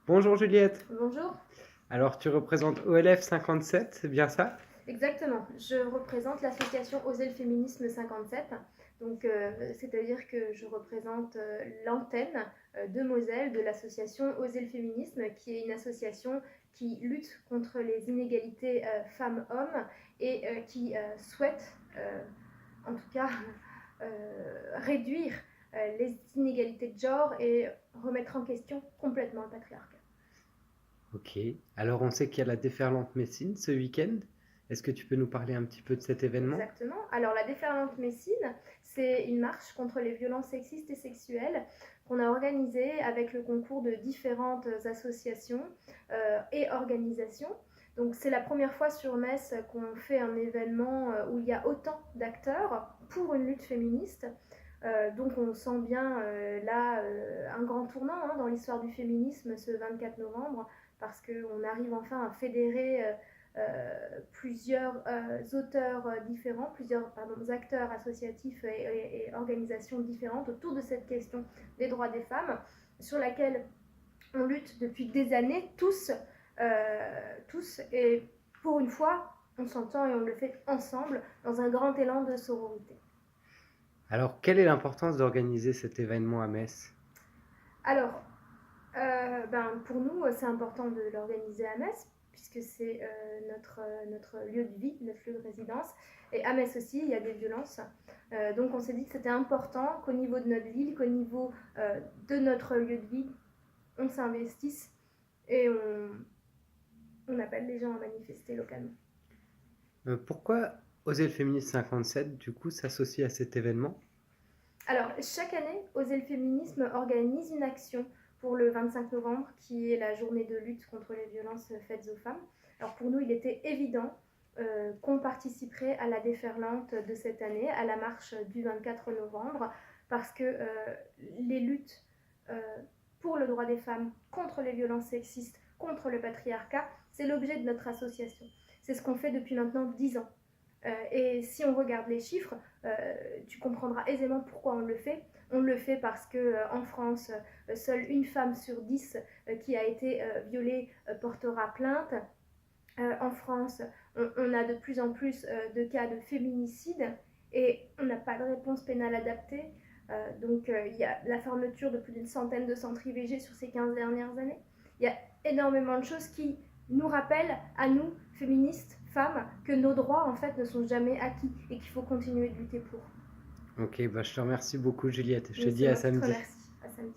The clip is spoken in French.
Bonjour Juliette. Bonjour. Alors tu représentes OLF 57, c'est bien ça? Exactement. Je représente l'association Oser le féminisme 57. Donc, c'est-à-dire que je représente l'antenne de Moselle de l'association Oser le féminisme, qui est une association qui lutte contre les inégalités femmes-hommes et qui souhaite, en tout cas, réduire les inégalités de genre et remettre en question complètement le patriarcat. Ok. Alors on sait qu'il y a la déferlante Messine ce week-end. Est-ce que tu peux nous parler un petit peu de cet événement? Exactement. Alors la déferlante Messine, c'est une marche contre les violences sexistes et sexuelles qu'on a organisée avec le concours de différentes associations et organisations. Donc c'est la première fois sur Metz qu'on fait un événement où il y a autant d'acteurs pour une lutte féministe. Donc on sent bien là un grand tournant dans l'histoire du féminisme ce 24 novembre parce qu'on arrive enfin à fédérer plusieurs auteurs différents, plusieurs acteurs associatifs et organisations différentes autour de cette question des droits des femmes, sur laquelle on lutte depuis des années, tous, et pour une fois, on s'entend et on le fait ensemble dans un grand élan de sororité. Alors quelle est l'importance d'organiser cet événement à Metz? Alors, pour nous, c'est important de l'organiser à Metz, puisque c'est notre lieu de vie, notre lieu de résidence. Et à Metz aussi, il y a des violences. Donc on s'est dit que c'était important qu'au niveau de notre ville, qu'au niveau de notre lieu de vie, on s'investisse et on appelle les gens à manifester localement. Pourquoi Oser le féminisme 57 du coup s'associe à cet événement? Alors, chaque année, Oser le féminisme organise une action pour le 25 novembre, qui est la journée de lutte contre les violences faites aux femmes. Alors pour nous, il était évident qu'on participerait à la déferlante de cette année, à la marche du 24 novembre, parce que les luttes pour le droit des femmes, contre les violences sexistes, contre le patriarcat, c'est l'objet de notre association. C'est ce qu'on fait depuis maintenant 10 ans. Et si on regarde les chiffres, tu comprendras aisément pourquoi on le fait. On le fait parce qu'en France, seule une femme sur 10 qui a été violée portera plainte. En France, on a de plus en plus de cas de féminicide et on n'a pas de réponse pénale adaptée. Donc il y a la fermeture de plus d'une centaine de centres IVG sur ces 15 dernières années. Il y a énormément de choses qui nous rappellent, à nous, féministes, femmes, que nos droits en fait ne sont jamais acquis et qu'il faut continuer de lutter pour. Ok, bah je te remercie beaucoup Juliette. Je te Mais dis c'est à moi qui te samedi. remercie. À samedi.